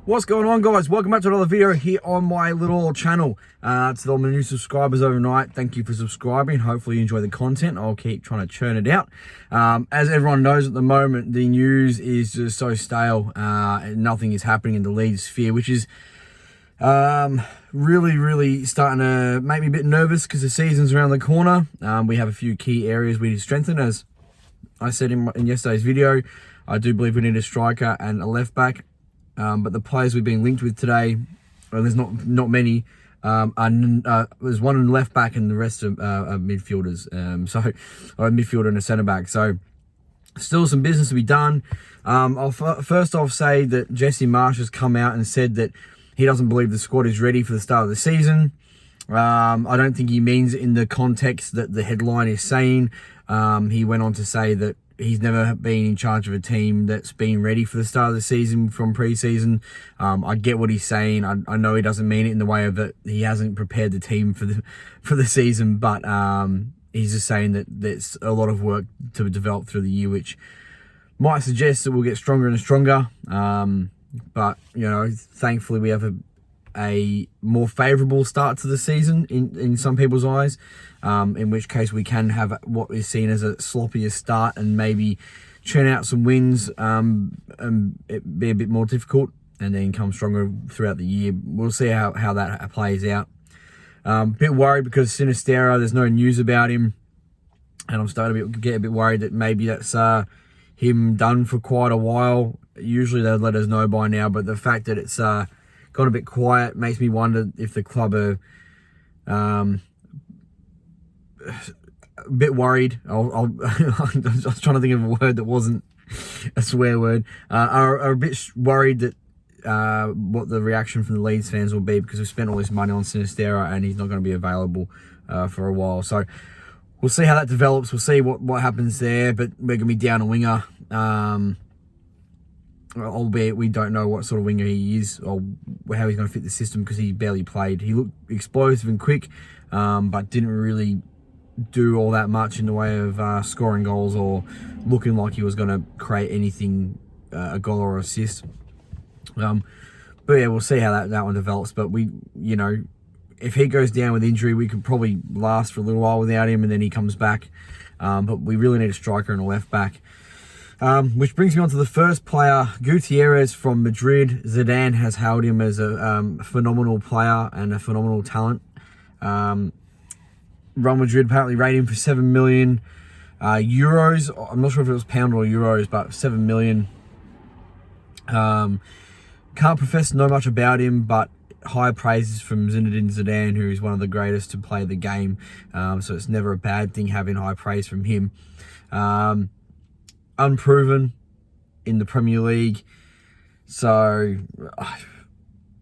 What's going on, guys? Welcome back to another video here on my little channel. To all my new subscribers overnight, thank you for subscribing. Hopefully you enjoy the content. I'll keep trying to churn it out. As everyone knows at the moment, the news is just so stale and nothing is happening in the Leeds sphere, which is really starting to make me a bit nervous because the season's around the corner. We have a few key areas we need to strengthen. As I said in yesterday's video, I do believe we need a striker and a left back. But the players we've been linked with today, well, there's not many. There's one in left back and the rest are midfielders. Or a midfielder and a centre back. So still some business to be done. I'll first off say that Jesse Marsh has come out and said that he doesn't believe the squad is ready for the start of the season. I don't think he means it in the context that the headline is saying. He went on to say that he's never been in charge of a team that's been ready for the start of the season from pre-season. I get what he's saying. I know he doesn't mean it in the way of that he hasn't prepared the team for the season, but he's just saying that there's a lot of work to develop through the year, which might suggest that we'll get stronger and stronger. But you know, thankfully we have a more favourable start to the season in some people's eyes, in which case we can have what is seen as a sloppier start and maybe churn out some wins and it be a bit more difficult and then come stronger throughout the year. We'll see how that plays out. Bit worried because Sinistera, there's no news about him, and I'm starting to get a bit worried that maybe that's him done for quite a while. Usually they'd let us know by now, but the fact that it's got a bit quiet makes me wonder if the club are a bit worried. I was trying to think of a word that wasn't a swear word. Are a bit worried that what the reaction from the Leeds fans will be, because we've spent all this money on Sinistera and he's not going to be available for a while. So we'll see how that develops. We'll see what happens there, but we're going to be down a winger. Albeit we don't know what sort of winger he is or how he's going to fit the system because he barely played. He looked explosive and quick, but didn't really do all that much in the way of scoring goals or looking like he was going to create anything, a goal or assist. But yeah, we'll see how that one develops. But if he goes down with injury, we could probably last for a little while without him, and then he comes back. But we really need a striker and a left back. Which brings me on to the first player, Gutierrez from Madrid. Zidane has hailed him as a phenomenal player and a phenomenal talent. Real Madrid apparently rated him for 7 million euros. I'm not sure if it was pound or euros, but 7 million. Can't profess to know much about him, but high praises from Zinedine Zidane, who is one of the greatest to play the game. So it's never a bad thing having high praise from him. Unproven in the Premier League. So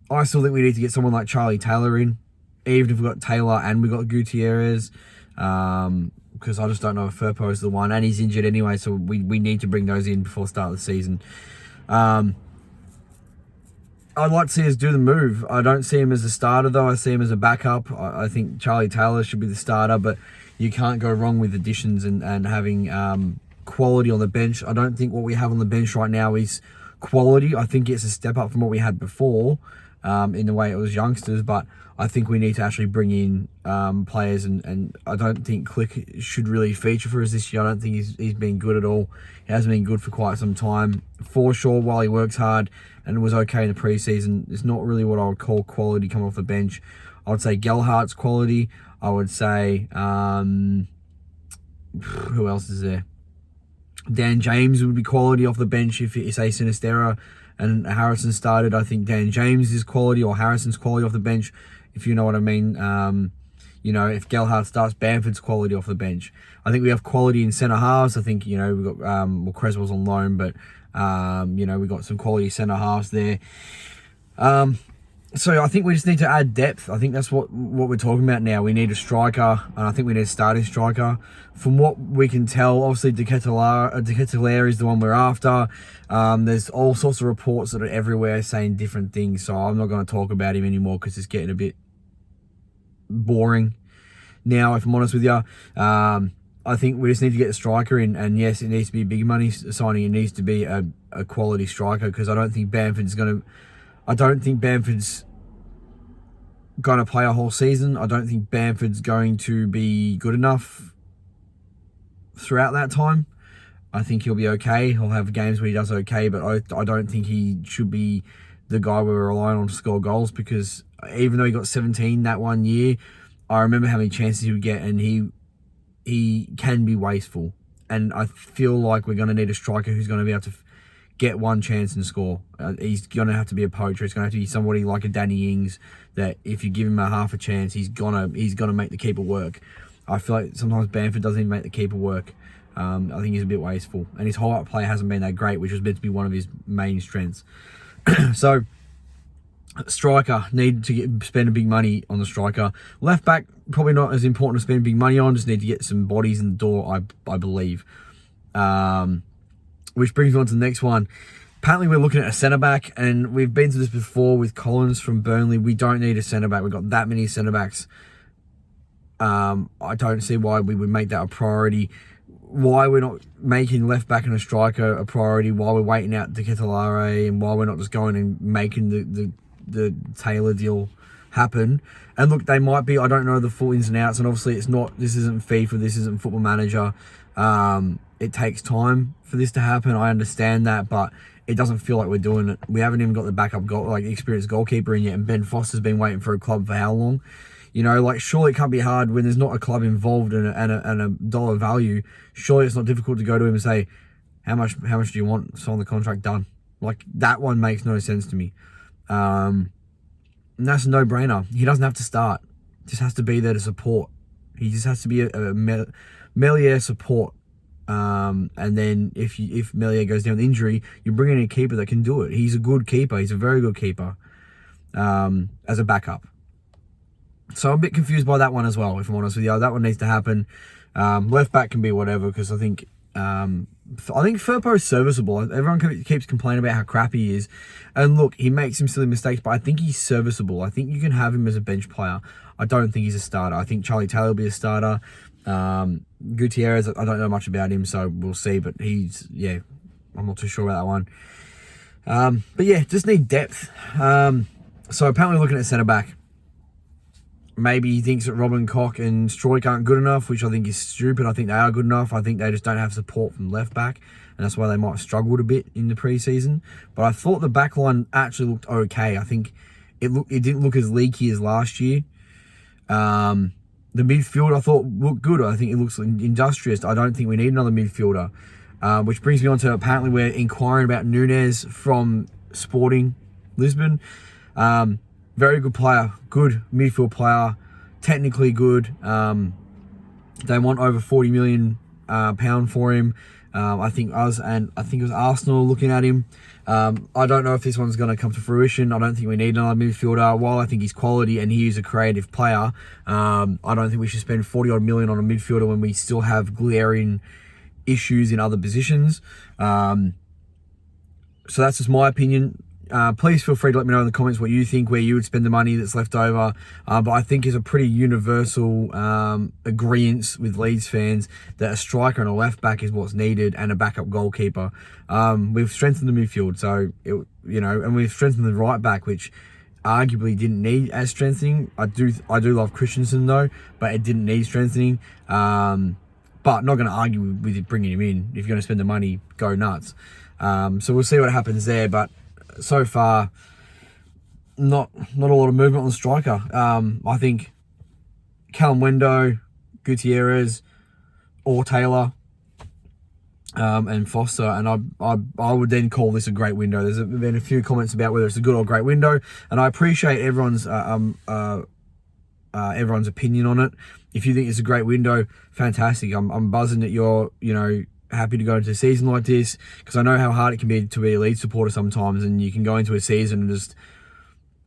I still think we need to get someone like Charlie Taylor in, even if we've got Taylor and we've got Gutierrez, because I just don't know if Firpo is the one, and he's injured anyway, so we need to bring those in before the start of the season. I'd like to see us do the move. I don't see him as a starter, though. I see him as a backup. I think Charlie Taylor should be the starter, but you can't go wrong with additions and having quality on the bench. I don't think what we have on the bench right now is quality. I think it's a step up from what we had before, in the way it was youngsters, but I think we need to actually bring in players, and I don't think Click should really feature for us this year. I don't think he's been good at all. He hasn't been good for quite some time. Forshaw, while he works hard and was okay in the preseason, it's not really what I would call quality coming off the bench. I would say Gelhardt's quality. I would say who else is there? Dan James would be quality off the bench if you say Sinistera and Harrison started. I think Dan James is quality, or Harrison's quality off the bench, if you know what I mean. If Gelhardt starts, Bamford's quality off the bench. I think we have quality in centre halves. I think, we've got, Creswell's on loan, but, we've got some quality centre halves there. So I think we just need to add depth. I think that's what we're talking about now. We need a striker, and I think we need a starting striker. From what we can tell, obviously De Ketelaere is the one we're after. There's all sorts of reports that are everywhere saying different things, so I'm not going to talk about him anymore because it's getting a bit boring now, if I'm honest with you. I think we just need to get a striker in, and yes, it needs to be a big money signing. It needs to be a quality striker, because I don't think Bamford's going to... I don't think Bamford's going to play a whole season. I don't think Bamford's going to be good enough throughout that time. I think he'll be okay. He'll have games where he does okay, but I don't think he should be the guy we're relying on to score goals, because even though he got 17 that 1 year, I remember how many chances he would get, and he can be wasteful. And I feel like we're going to need a striker who's going to be able to get one chance and score. He's going to have to be a poacher. It's going to have to be somebody like a Danny Ings that if you give him a half a chance, he's gonna make the keeper work. I feel like sometimes Bamford doesn't even make the keeper work. I think he's a bit wasteful, and his whole play hasn't been that great, which was meant to be one of his main strengths. So, striker, need to spend a big money on the striker. Left back, probably not as important to spend big money on. Just need to get some bodies in the door, I believe. Which brings me on to the next one. Apparently, we're looking at a centre back, and we've been to this before with Collins from Burnley. We don't need a centre back. We've got that many centre backs. I don't see why we would make that a priority. Why we're not making left back and a striker a priority, why we're waiting out De Ketelaere, and why we're not just going and making the Taylor deal happen. And look, they might be, I don't know the full ins and outs, and obviously this isn't FIFA, this isn't Football Manager. It takes time for this to happen, I understand that, but it doesn't feel like we're doing it. We haven't even got the backup experienced goalkeeper in yet, and Ben Foster's been waiting for a club for how long? You know, like, surely it can't be hard when there's not a club involved and a dollar value. Surely it's not difficult to go to him and say, how much do you want? Sign the contract, done. Like, that one makes no sense to me. And that's a no-brainer. He doesn't have to start. Just has to be there to support. He just has to be a Melier support. And then if Melier goes down with injury, you bring in a keeper that can do it. He's a good keeper. He's a very good keeper as a backup. So I'm a bit confused by that one as well, if I'm honest with you. That one needs to happen. Left back can be whatever, because I think Firpo's serviceable. Everyone keeps complaining about how crap he is. And look, he makes some silly mistakes, but I think he's serviceable. I think you can have him as a bench player. I don't think he's a starter. I think Charlie Taylor will be a starter. Gutierrez, I don't know much about him, so we'll see. But I'm not too sure about that one. But yeah, just need depth. So apparently looking at centre-back. Maybe he thinks that Robin Koch and Stroik aren't good enough, which I think is stupid. I think they are good enough. I think they just don't have support from left back, and that's why they might have struggled a bit in the pre-season. But I thought the back line actually looked okay. I think it didn't look as leaky as last year. The midfield I thought looked good. I think it looks industrious. I don't think we need another midfielder. Which brings me on to, apparently we're inquiring about Nunes from Sporting Lisbon. Very good player, good midfield player, technically good. They want over £40 million for him. I think it was Arsenal looking at him. I don't know if this one's going to come to fruition. I don't think we need another midfielder. While I think he's quality and he is a creative player, I don't think we should spend 40 odd million on a midfielder when we still have glaring issues in other positions. So that's just my opinion. Please feel free to let me know in the comments what you think, where you would spend the money that's left over. But I think it's a pretty universal agreement with Leeds fans that a striker and a left back is what's needed, and a backup goalkeeper. We've strengthened the midfield, and we've strengthened the right back, which arguably didn't need as strengthening. I do love Christensen though, but it didn't need strengthening. But not going to argue with it bringing him in. If you're going to spend the money, go nuts. So we'll see what happens there, but so far, not a lot of movement on the striker. I think Callum Wendo, Gutierrez, or Taylor, and Foster, and I would then call this a great window. There's been a few comments about whether it's a good or great window, and I appreciate everyone's opinion on it. If you think it's a great window, fantastic. I'm buzzing that you're happy to go into a season like this, because I know how hard it can be to be a Leeds supporter sometimes, and you can go into a season and just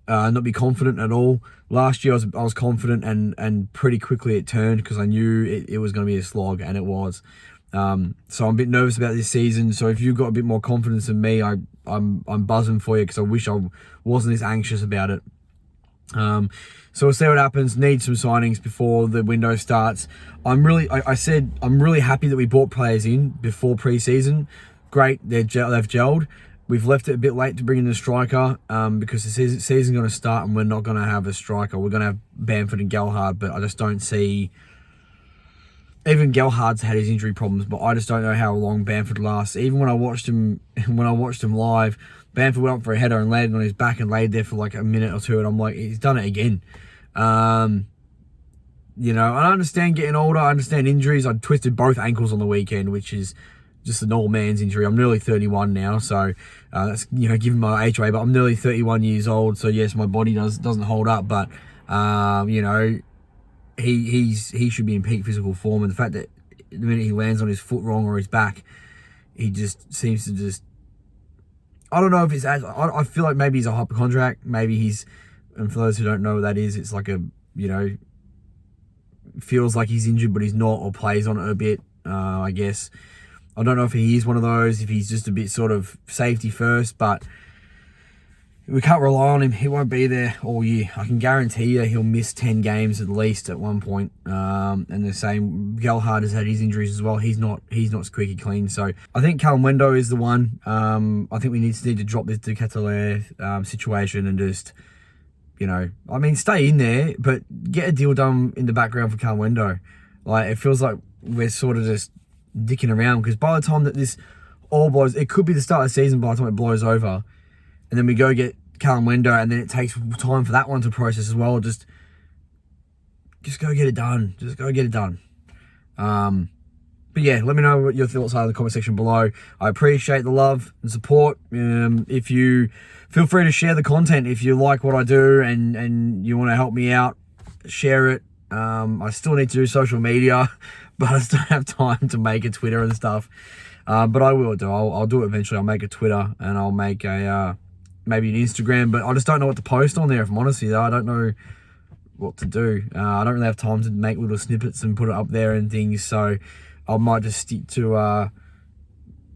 not be confident at all. Last year I was confident, and pretty quickly it turned, because I knew it was going to be a slog, and it was. So I'm a bit nervous about this season. So if you've got a bit more confidence than me, I'm buzzing for you, because I wish I wasn't as anxious about it. So we'll see what happens. Need some signings before the window starts. I'm really happy that we brought players in before pre-season. Great, they've gelled. we've left it a bit late to bring in the striker because the season's going to start and we're not going to have a striker. We're going to have Bamford and Gelhardt, but I just don't see... Even Gelhardt's had his injury problems, but I just don't know how long Bamford lasts. Even when I watched him live, Bamford went up for a header and landed on his back and laid there for like a minute or two, and I'm like, he's done it again. You know, I understand getting older. I understand injuries. I twisted both ankles on the weekend, which is just an old man's injury. I'm nearly 31 now, so that's, you know, giving my age away. But I'm nearly 31 years old, so yes, my body doesn't hold up. But you know, he should be in peak physical form, and the fact that the minute he lands on his foot wrong or his back, he just seems to just... I don't know if it's... I feel like maybe he's a hypochondriac. Maybe he's... And for those who don't know what that is, it's like a, you know, feels like he's injured but he's not, or plays on it a bit, I guess. I don't know if he is one of those, if he's just a bit sort of safety first, but we can't rely on him. He won't be there all year. I can guarantee you he'll miss 10 games at least at one point. And the same, Gelhardt has had his injuries as well. He's not squeaky clean. So I think Callum Wendo is the one. I think we need to drop this De Ketelaere situation and just, you know, I mean, stay in there, but get a deal done in the background for Callum Wendo. Like, it feels like we're sort of just dicking around, because by the time that this all blows, it could be the start of the season by the time it blows over, and then we go get Callum Wendo, and then it takes time for that one to process as well. Just go get it done. Just go get it done. But yeah, let me know what your thoughts are in the comment section below. I appreciate the love and support. If you feel free to share the content, if you like what I do and you want to help me out, share it. I still need to do social media, but I just don't have time to make a Twitter and stuff. But I will do. I'll do it eventually. I'll make a Twitter and I'll make a maybe an Instagram, but I just don't know what to post on there, if I'm honest with you. I don't know what to do. I don't really have time to make little snippets and put it up there and things, so I might just stick to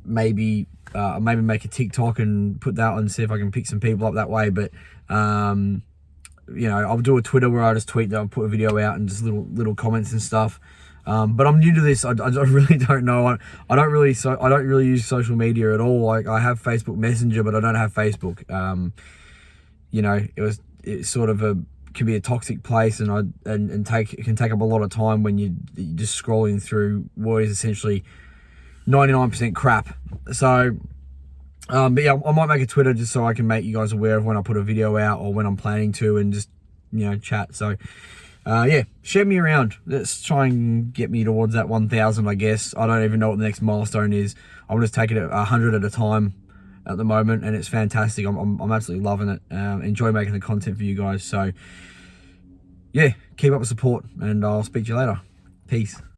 maybe make a TikTok and put that on and see if I can pick some people up that way. But you know, I'll do a Twitter where I just tweet that I'll put a video out and just little comments and stuff. But I'm new to this. I really don't know. I don't really use social media at all. Like, I have Facebook Messenger, but I don't have Facebook. You know, it's sort of can be a toxic place, and it can take up a lot of time when you're just scrolling through what is essentially 99% crap. So, but yeah, I might make a Twitter just so I can make you guys aware of when I put a video out or when I'm planning to, and just, you know, chat. So, yeah, share me around. Let's try and get me towards that 1,000, I guess. I don't even know what the next milestone is. I'm just taking it 100 at a time at the moment, and it's fantastic. I'm absolutely loving it. Enjoy making the content for you guys. So, yeah, keep up the support, and I'll speak to you later. Peace.